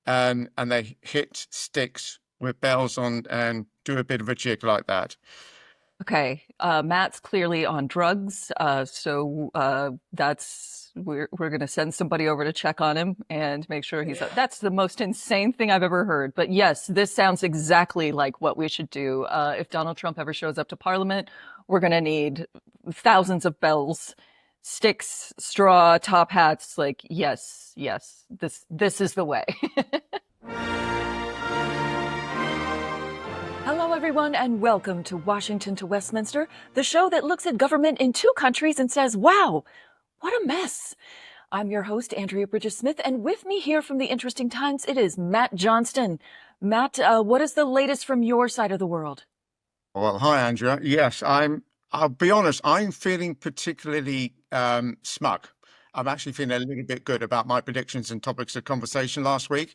and they hit sticks with bells on and do a bit of a jig like that. Okay, Matt's clearly on drugs, so that's we're gonna send somebody over to check on him and make sure he's. That's the most insane thing I've ever heard. But yes, this sounds exactly like what we should do. If Donald Trump ever shows up to Parliament, we're gonna need thousands of bells, sticks, straw, top hats. Like yes, yes, this is the way. Hello, everyone, and welcome to Washington to Westminster, the show that looks at government in two countries and says, wow, what a mess. I'm your host, Andrea Bridges-Smith, and with me here from the Interesting Times, it is Matt Johnston. Matt, what is the latest from your side of the world? Well, hi, Andrea. Yes, I'll be honest, I'm feeling particularly smug. I'm actually feeling a little bit good about my predictions and topics of conversation last week.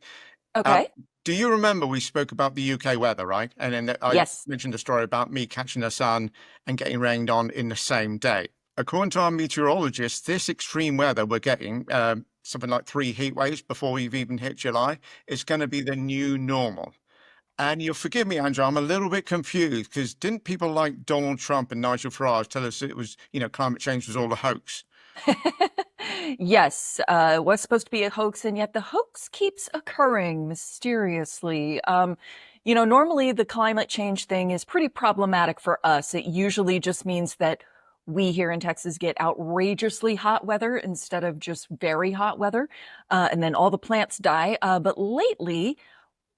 Um, Okay. do you remember we spoke about the UK weather, right? And then I Yes. mentioned a story about me catching the sun and getting rained on in the same day. According to our meteorologists, this extreme weather we're getting, something like 3 heat waves before we've even hit July, is going to be the new normal. And you'll forgive me, Andrew, I'm a little bit confused because didn't people like Donald Trump and Nigel Farage tell us it was, climate change was all a hoax? Yes, it was supposed to be a hoax, and yet the hoax keeps occurring mysteriously. Normally the climate change thing is pretty problematic for us. It usually just means that we here in Texas get outrageously hot weather instead of just very hot weather, and then all the plants die. But lately,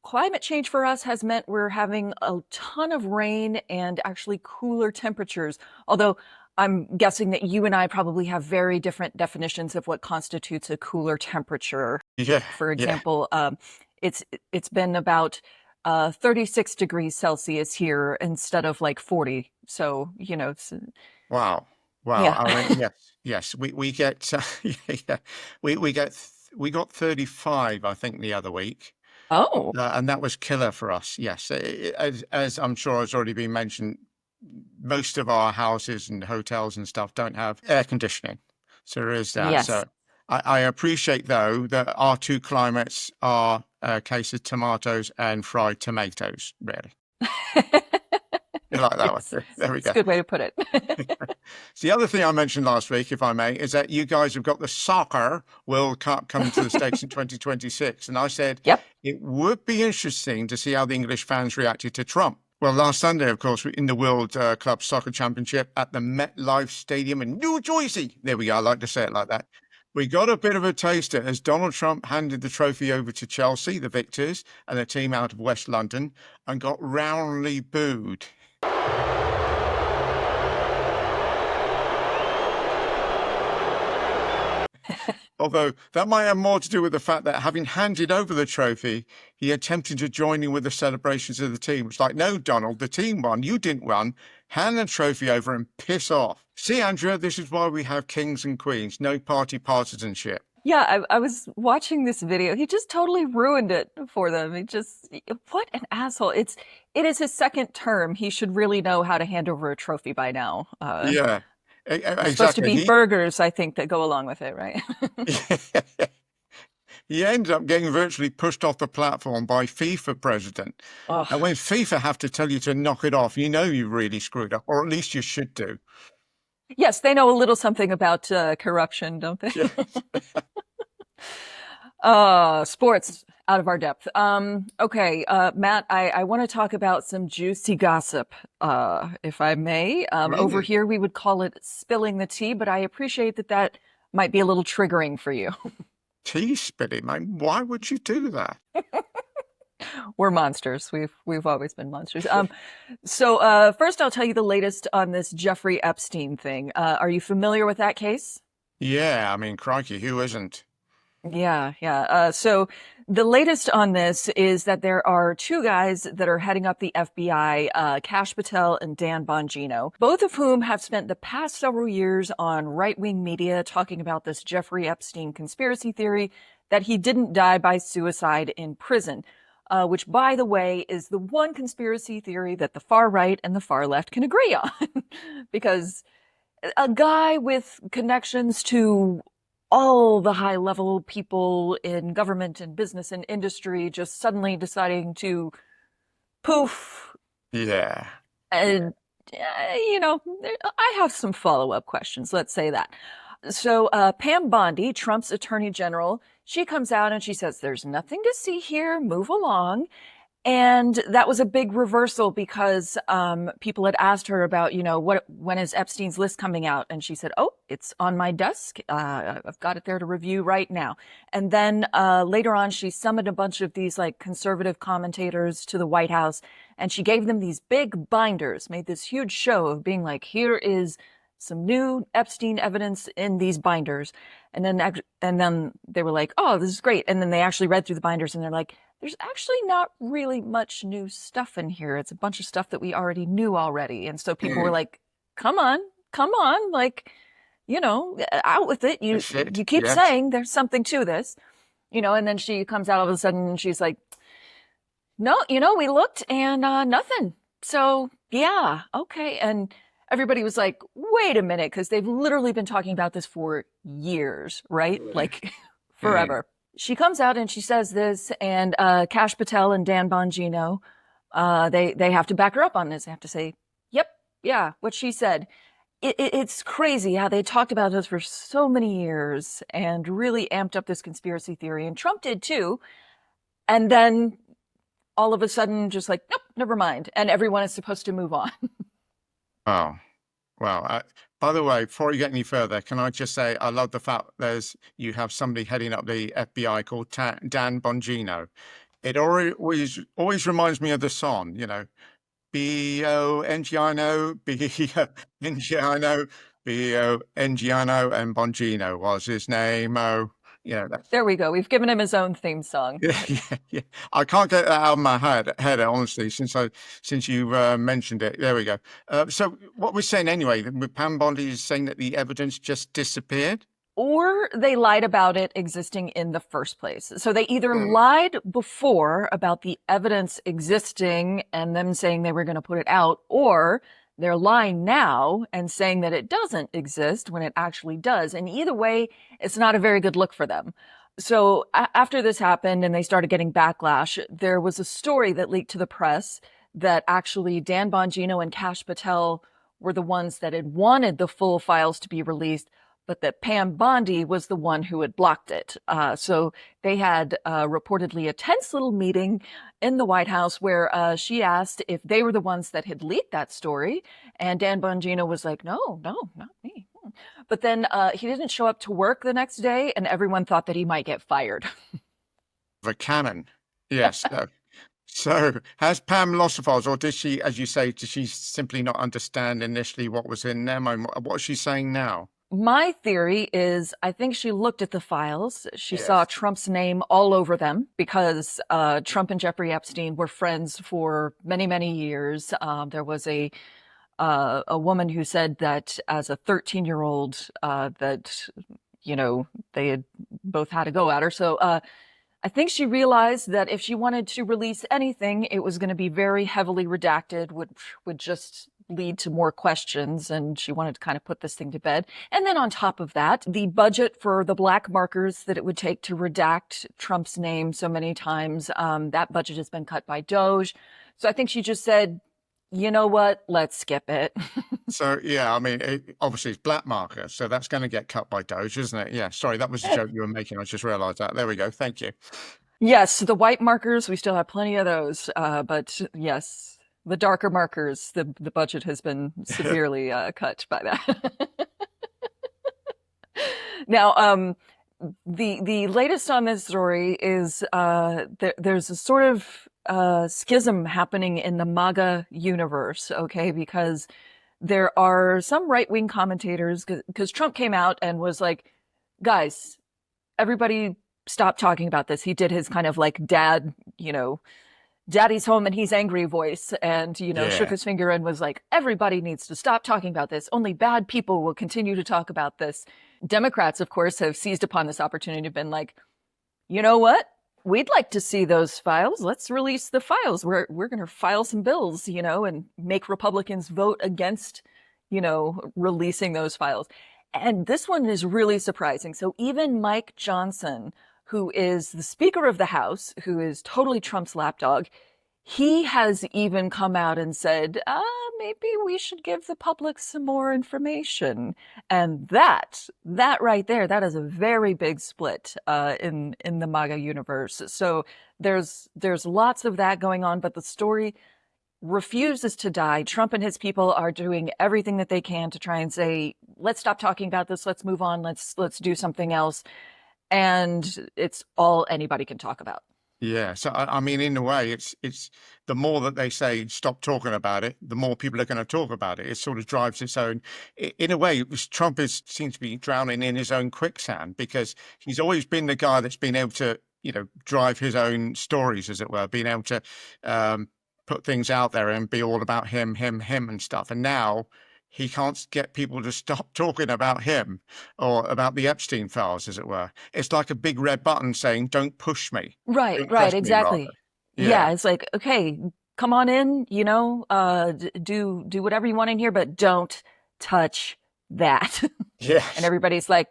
climate change for us has meant we're having a ton of rain and actually cooler temperatures. Although I'm guessing that you and I probably have very different definitions of what constitutes a cooler temperature. Yeah, For yeah. example, it's it's been about 36 degrees Celsius here instead of like 40. So, Wow. Wow. yeah. I mean, yes, yes. We get yeah, we get we got 35, I think, the other week. Oh, And that was killer for us. Yes. As I'm sure has already been mentioned, most of our houses and hotels and stuff don't have air conditioning. So there is that. yes. So I appreciate, though, that our two climates are a case of tomatoes and fried tomatoes, really. You like that one? Yes, There we it's a go. good way to put it. So the other thing I mentioned last week, if I may, is that you guys have got the soccer World Cup coming to the States in 2026. And I said Yep. it would be interesting to see how the English fans reacted to Trump. Well, last Sunday, of course, in the World Club Soccer Championship at the MetLife Stadium in New Jersey. There we go. I like to say it like that. We got a bit of a taster as Donald Trump handed the trophy over to Chelsea, the victors, and a team out of West London, and got roundly booed. Although that might have more to do with the fact that having handed over the trophy, he attempted to join in with the celebrations of the team. It's like, no, Donald, the team won. You didn't win. Hand the trophy over and piss off. See, Andrea, this is why we have kings and queens. No party partisanship. Yeah, I was watching this video. He just totally ruined it for them. What an asshole. It is his second term. He should really know how to hand over a trophy by now. Yeah, There's supposed to exactly. be burgers, I think, that go along with it, right? He ended up getting virtually pushed off the platform by FIFA president. And Oh, when FIFA have to tell you to knock it off, you know you really screwed up, or at least you should do. yes, they know a little something about corruption, don't they? Yeah. Sports out of our depth. Okay, Matt, I want to talk about some juicy gossip, if I may. Over Really? here, we would call it spilling the tea, but I appreciate that that might be a little triggering for you. Tea spitting, mate. Why would you do that? We're monsters. We've always been monsters. So first, I'll tell you the latest on this Jeffrey Epstein thing. Are you familiar with that case? Yeah, I mean, crikey, who isn't? Yeah, yeah. So the latest on this is that there are two guys that are heading up the FBI, Kash Patel and Dan Bongino, both of whom have spent the past several years on right-wing media talking about this Jeffrey Epstein conspiracy theory that he didn't die by suicide in prison. Which, by the way, is the one conspiracy theory that the far right and the far left can agree on. Because a guy with connections to all the high level people in government and business and industry just suddenly deciding to poof. Yeah. And, I have some follow up questions, let's say that. So, Pam Bondi, Trump's attorney general, she comes out and she says, there's nothing to see here, move along. And that was a big reversal because people had asked her about, when is Epstein's list coming out? And she said, oh, it's on my desk. I've got it there to review right now. And then later on, she summoned a bunch of these like conservative commentators to the White House, and she gave them these big binders, made this huge show of being like, here is some new Epstein evidence in these binders. And then they were like, oh, this is great. And then they actually read through the binders and they're like, there's actually not really much new stuff in here. It's a bunch of stuff that we already knew already. And so people were like, come on, like, out with it. You keep Yes. saying there's something to this, and then she comes out all of a sudden and she's like, no, we looked and nothing. So yeah, okay. And everybody was like, wait a minute, because they've literally been talking about this for years, right? Like forever. She comes out and she says this, and Kash Patel and Dan Bongino, they have to back her up on this. They have to say, yep, yeah, what she said. It's crazy how they talked about this for so many years and really amped up this conspiracy theory. And Trump did too. And then all of a sudden, just like, nope, never mind. And everyone is supposed to move on. Oh, well, by the way, before you get any further, can I just say I love the fact you have somebody heading up the FBI called Dan Bongino. It always reminds me of the song, Bongino, Bongino, Bongino, and Bongino was his name. Oh, that's There we go. We've given him his own theme song. yeah. I can't get that out of my head honestly, since you mentioned it. There we go. So what we're saying anyway, with Pam Bondi is saying that the evidence just disappeared. Or they lied about it existing in the first place. So they either lied before about the evidence existing and them saying they were going to put it out, or they're lying now and saying that it doesn't exist when it actually does. And either way, it's not a very good look for them. So after this happened and they started getting backlash, there was a story that leaked to the press that actually Dan Bongino and Kash Patel were the ones that had wanted the full files to be released, but that Pam Bondi was the one who had blocked it. So they had reportedly a tense little meeting in the White House where she asked if they were the ones that had leaked that story. And Dan Bongino was like, no, not me. But then he didn't show up to work the next day, and everyone thought that he might get fired. The cannon. Yes. So has Pam lost the files, or did she, as you say, did she simply not understand initially what was in them? And what is she saying now? My theory is I think she looked at the files. She saw Trump's name all over them because Trump and Jeffrey Epstein were friends for many, many years. There was a woman who said that as a 13-year-old that, they had both had to go at her. So I think she realized that if she wanted to release anything, it was going to be very heavily redacted, would just lead to more questions, and she wanted to kind of put this thing to bed. And then on top of that, the budget for the black markers that it would take to redact Trump's name so many times, that budget has been cut by Doge. So I think she just said, you know what, let's skip it. So, yeah, I mean, obviously it's black marker, so that's going to get cut by Doge, isn't it? Yeah, sorry, that was a joke you were making. I just realized that. There we go. Thank you. Yes, the white markers, we still have plenty of those. But yes, the darker markers, the budget has been severely cut by that. Now, the latest on this story is there's a sort of schism happening in the MAGA universe, okay? Because there are some right-wing commentators, because Trump came out and was like, guys, everybody stop talking about this. He did his kind of like dad, daddy's home and he's angry voice, and shook his finger and was like, everybody needs to stop talking about this. Only bad people will continue to talk about this. Democrats, of course, have seized upon this opportunity and been like, you know what? We'd like to see those files. Let's release the files. We're going to file some bills, and make Republicans vote against, releasing those files. And this one is really surprising. So even Mike Johnson, who is the Speaker of the House, who is totally Trump's lapdog, he has even come out and said, maybe we should give the public some more information. And that right there, that is a very big split in the MAGA universe. So there's lots of that going on, but the story refuses to die. Trump and his people are doing everything that they can to try and say, let's stop talking about this, let's move on, let's do something else. And it's all anybody can talk about. Yeah. So, I mean, in a way, it's the more that they say, stop talking about it, the more people are going to talk about it. It sort of drives its own, in a way, Trump seems to be drowning in his own quicksand, because he's always been the guy that's been able to, drive his own stories, as it were, being able to put things out there and be all about him and stuff. And now he can't get people to stop talking about him or about the Epstein files, as it were. It's like a big red button saying, don't push me. Right, Don't press me, exactly. rather. Yeah, it's like, okay, come on in, do whatever you want in here, but don't touch that. Yes. And everybody's like,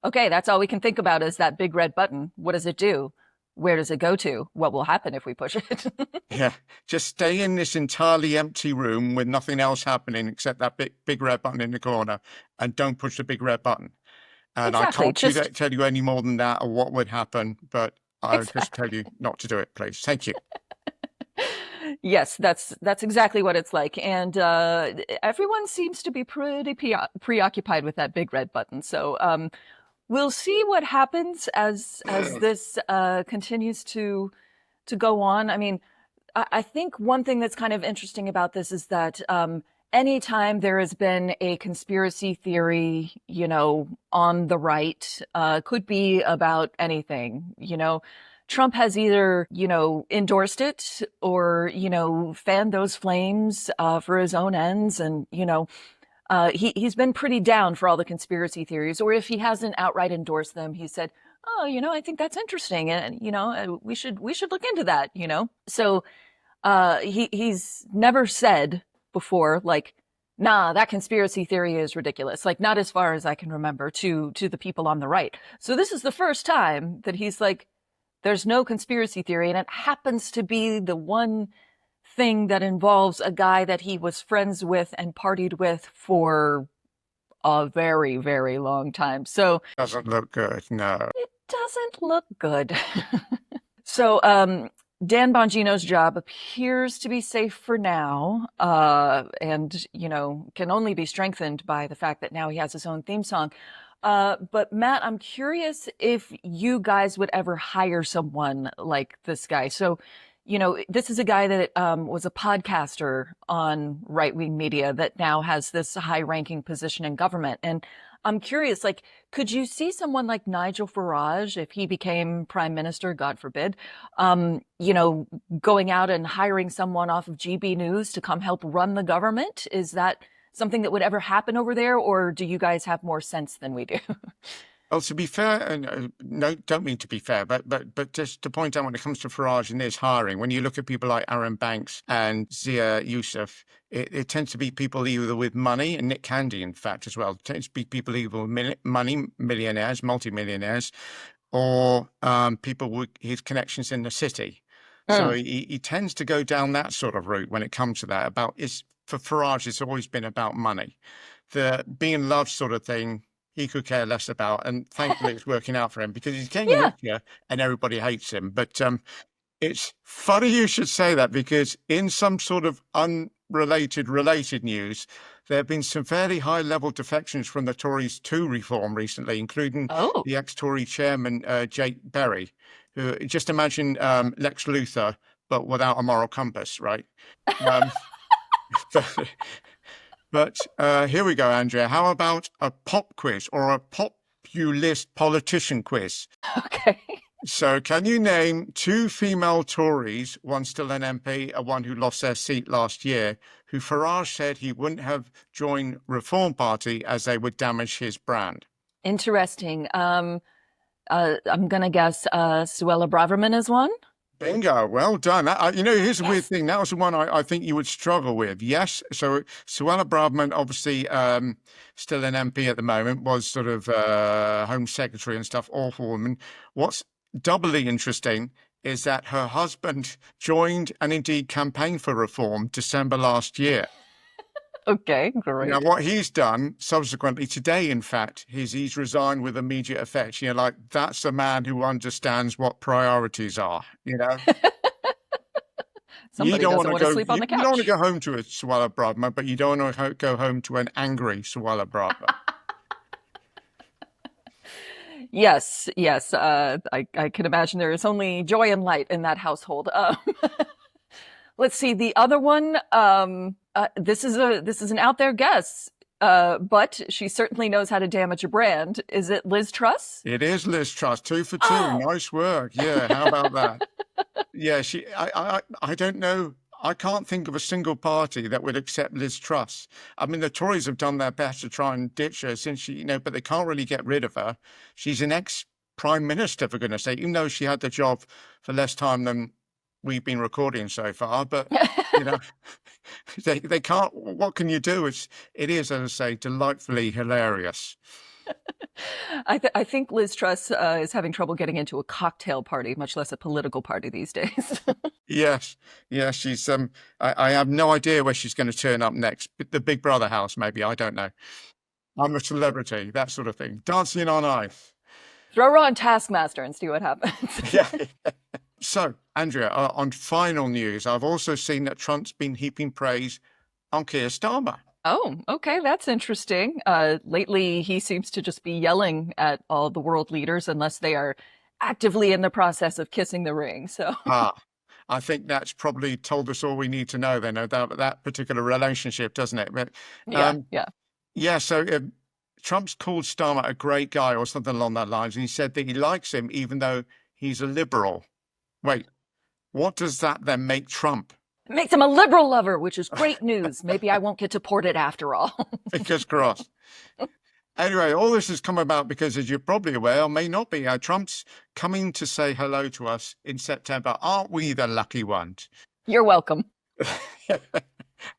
okay, that's all we can think about is that big red button. What does it do? Where does it go to? What will happen if we push it? Yeah, just stay in this entirely empty room with nothing else happening except that big red button in the corner, and don't push the big red button. And Exactly, I can't tell you any more than that or what would happen, but I'll just tell you not to do it, please. Thank you. Yes, that's exactly what it's like. And everyone seems to be pretty preoccupied with that big red button. So we'll see what happens as this continues to go on. I mean, I think one thing that's kind of interesting about this is that anytime there has been a conspiracy theory, on the right, could be about anything, Trump has either, endorsed it or, fanned those flames for his own ends. And, he's been pretty down for all the conspiracy theories, or if he hasn't outright endorsed them, he said, oh, I think that's interesting. And, we should look into that, So he's never said before, like, nah, that conspiracy theory is ridiculous. Like, not as far as I can remember to the people on the right. So this is the first time that he's like, there's no conspiracy theory. And it happens to be the one thing that involves a guy that he was friends with and partied with for a very, very long time. So doesn't look good. No, it doesn't look good. So Dan Bongino's job appears to be safe for now, and can only be strengthened by the fact that now he has his own theme song. But Matt, I'm curious if you guys would ever hire someone like this guy. So, this is a guy that was a podcaster on right-wing media that now has this high-ranking position in government. And I'm curious, like, could you see someone like Nigel Farage, if he became prime minister, God forbid, going out and hiring someone off of GB News to come help run the government? Is that something that would ever happen over there, or do you guys have more sense than we do? Well, to be fair, and no, don't mean to be fair, but just to point out, when it comes to Farage and his hiring, when you look at people like Aaron Banks and Zia Youssef, it tends to be people either with money, and Nick Candy, in fact, as well. It tends to be people either with money, millionaires, multimillionaires, or people with his connections in the city. So he tends to go down that sort of route when it comes to that. For Farage, it's always been about money. The being loved sort of thing, he could care less about. And thankfully, it's working out for him, because he's getting richer and everybody hates him. But it's funny you should say that, because in some sort of related news, there have been some fairly high-level defections from the Tories to reform recently, including the ex-Tory chairman, Jake Berry, who, just imagine Lex Luthor, but without a moral compass, right? But here we go, Andrea. How about a pop quiz, or a populist politician quiz? Okay. So can you name two female Tories, one still an MP and one who lost their seat last year, who Farage said he wouldn't have joined Reform Party as they would damage his brand? Interesting. I'm going to guess Suella Braverman is one. Bingo. Well done. Here's the weird thing. That was the one I think you would struggle with. Yes. So Suella Braverman, obviously still an MP at the moment, was sort of Home Secretary and stuff. Awful woman. What's doubly interesting is that her husband joined and indeed campaigned for reform December last year. Okay, great. Now, what he's done subsequently today, in fact, he's resigned with immediate effect. Like that's a man who understands what priorities are, Somebody doesn't want to sleep on the couch. You don't want to go home to a Suella Braverman, but you don't want to go home to an angry Suella Braverman. Yes. I can imagine there is only joy and light in that household. Let's see the other one. This is an out there guess, but she certainly knows how to damage a brand. Is it Liz Truss? It is Liz Truss. 2 for 2. Oh. Nice work. Yeah. How about that? Yeah. I don't know. I can't think of a single party that would accept Liz Truss. I mean, the Tories have done their best to try and ditch her since but they can't really get rid of her. She's an ex-prime minister, for goodness sake, even though she had the job for less time than we've been recording so far. But, they can't. What can you do? It is, as I say, delightfully hilarious. I think Liz Truss is having trouble getting into a cocktail party, much less a political party these days. Yes, she's. I have no idea where she's going to turn up next. The Big Brother house, maybe. I don't know. I'm a celebrity, that sort of thing. Dancing on ice. Throw her on Taskmaster and see what happens. Yeah. So, Andrea, on final news, I've also seen that Trump's been heaping praise on Keir Starmer. Oh, okay, that's interesting. Lately, he seems to just be yelling at all the world leaders unless they are actively in the process of kissing the ring. So, I think that's probably told us all we need to know then about that particular relationship, doesn't it? But yeah. So Trump's called Starmer a great guy or something along that lines, and he said that he likes him even though he's a liberal. Wait, what does that then make Trump? It makes him a liberal lover, which is great news. Maybe I won't get deported after all. Fingers crossed. Anyway, all this has come about because, as you're probably aware, or may not be, Trump's coming to say hello to us in September. Aren't we the lucky ones? You're welcome.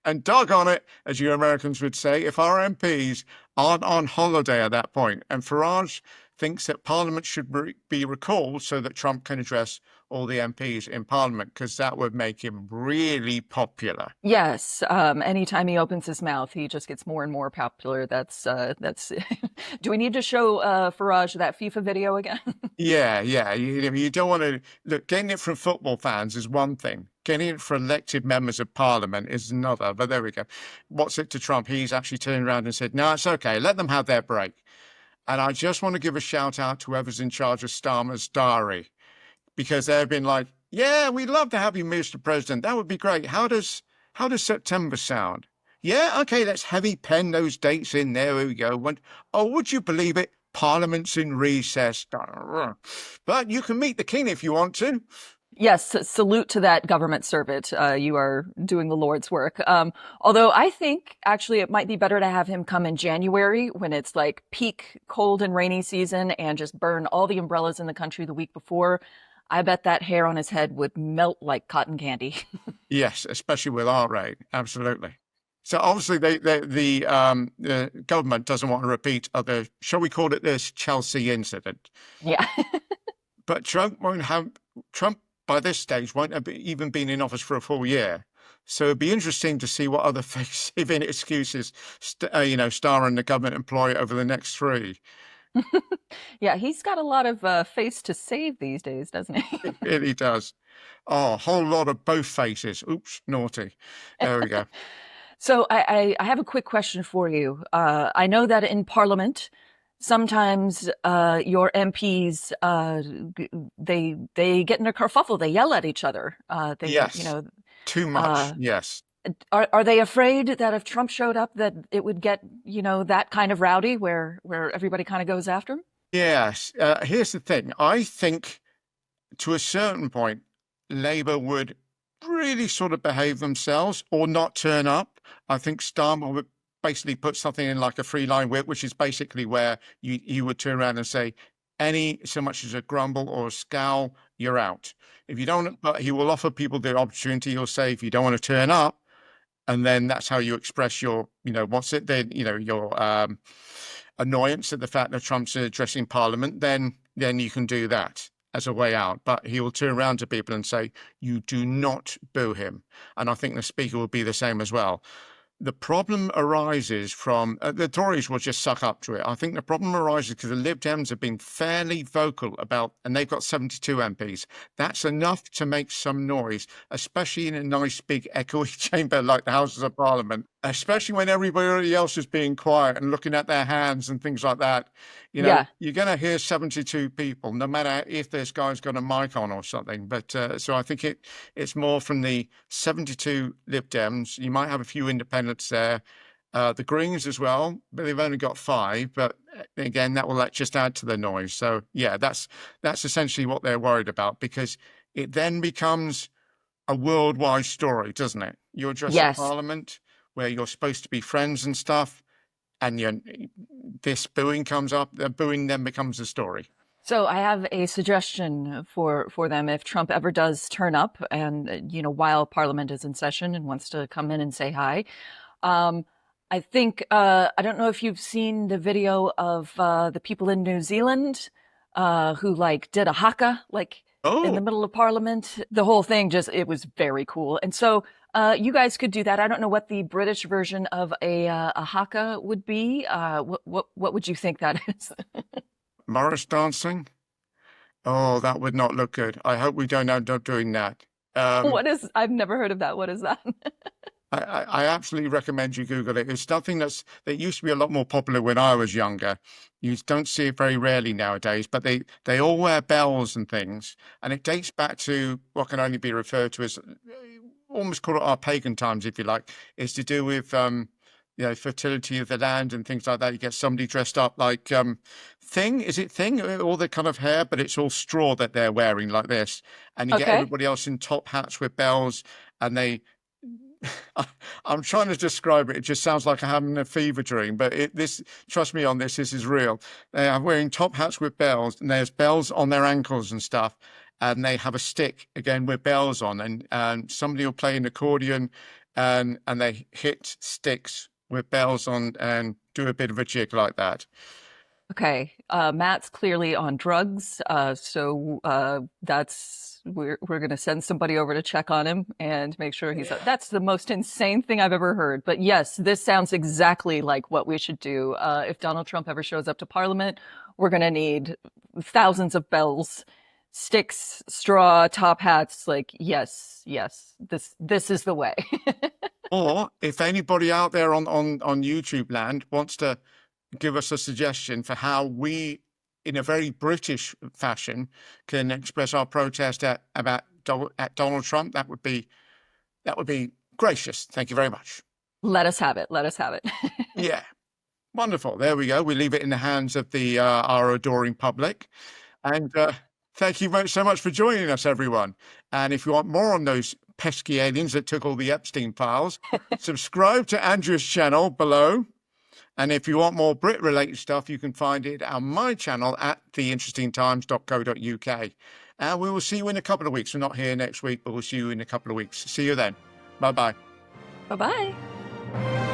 And doggone it, as you Americans would say, if our MPs aren't on holiday at that point. And Farage thinks that Parliament should be recalled so that Trump can address all the MPs in Parliament, because that would make him really popular. Yes. Anytime he opens his mouth, he just gets more and more popular. That's. Do we need to show Farage that FIFA video again? Yeah. You don't want to look. Getting it from football fans is one thing. Getting it for elected members of Parliament is another. But there we go. What's it to Trump? He's actually turned around and said, "No, it's okay. Let them have their break." And I just want to give a shout out to whoever's in charge of Starmer's diary, because they've been like, "Yeah, we'd love to have you, Mr. President. That would be great. How does September sound? Yeah, okay, let's heavy pen those dates in. There we go. Oh, would you believe it? Parliament's in recess. But you can meet the king if you want to." Yes, salute to that government servant. You are doing the Lord's work. Although I think actually it might be better to have him come in January when it's like peak cold and rainy season and just burn all the umbrellas in the country the week before. I bet that hair on his head would melt like cotton candy. Yes, especially with our rate. Absolutely. So obviously the government doesn't want to repeat shall we call it this Chelsea incident? Yeah. But Trump by this stage won't have even been in office for a full year. So it'd be interesting to see what other saving excuses, Starmer and the government employ over the next 3. Yeah, he's got a lot of face to save these days, doesn't he? It really does. Oh, a whole lot of both faces. Oops, naughty. There we go. So I have a quick question for you. I know that in Parliament, sometimes your MPs they get in a kerfuffle. They yell at each other. Yes. Too much. Yes. Are they afraid that if Trump showed up, that it would get that kind of rowdy where everybody kind of goes after him? Yes. Here's the thing. I think to a certain point, Labour would really sort of behave themselves or not turn up. I think Starmer would basically put something in like a 3-line whip, which is basically where you would turn around and say, any so much as a grumble or a scowl, you're out. If you don't, but he will offer people the opportunity. He'll say, if you don't want to turn up, and then that's how you express your, what's it then, your annoyance at the fact that Trump's addressing Parliament, then you can do that as a way out. But he will turn around to people and say, you do not boo him. And I think the Speaker will be the same as well. The problem arises from the Tories will just suck up to it. I think the problem arises because the Lib Dems have been fairly vocal about, and they've got 72 MPs. That's enough to make some noise, especially in a nice big echoey chamber like the Houses of Parliament, especially when everybody else is being quiet and looking at their hands and things like that. Yeah. You're going to hear 72 people, no matter if this guy's got a mic on or something. But so I think it's more from the 72 Lib Dems. You might have a few independents there, the Greens as well, but they've only got 5. But again, that will just add to the noise. So yeah, that's essentially what they're worried about, because it then becomes a worldwide story, doesn't it? You address Yes. Parliament where you're supposed to be friends and stuff, and this booing comes up. The booing then becomes a story. So I have a suggestion for them if Trump ever does turn up and, while Parliament is in session and wants to come in and say hi. I think, I don't know if you've seen the video of the people in New Zealand who did a haka, in the middle of Parliament. The whole thing it was very cool. And so you guys could do that. I don't know what the British version of a haka would be. What would you think that is? Morris dancing? Oh, that would not look good. I hope we don't end up doing that. I've never heard of that. What is that? I absolutely recommend you Google it. It's something that used to be a lot more popular when I was younger. You don't see it very rarely nowadays, but they all wear bells and things. And it dates back to what can only be referred to as, almost call it our pagan times, if you like. It's to do with fertility of the land and things like that. You get somebody dressed up like Thing, is it Thing? All the kind of hair, but it's all straw that they're wearing like this. And you get everybody else in top hats with bells, and I'm trying to describe it. It just sounds like I'm having a fever dream, but trust me on this is real. They are wearing top hats with bells, and there's bells on their ankles and stuff. And they have a stick again with bells on, and somebody will play an accordion, and they hit sticks with bells on and do a bit of a jig like that. Okay, Matt's clearly on drugs, so we're going to send somebody over to check on him and make sure that's the most insane thing I've ever heard. But yes, this sounds exactly like what we should do. If Donald Trump ever shows up to Parliament, we're going to need thousands of bells, sticks, straw, top hats. Yes, this is the way. Or if anybody out there on YouTube land wants to give us a suggestion for how we, in a very British fashion, can express our protest at Donald Trump, that would be gracious. Thank you very much. Let us have it. Yeah, wonderful. There we go. We leave it in the hands of our adoring public. And thank you so much for joining us, everyone. And if you want more on those pesky aliens that took all the Epstein files, subscribe to Andrew's channel below. And if you want more Brit-related stuff, you can find it on my channel at theinterestingtimes.co.uk. And we will see you in a couple of weeks. We're not here next week, but we'll see you in a couple of weeks. See you then. Bye-bye. Bye-bye.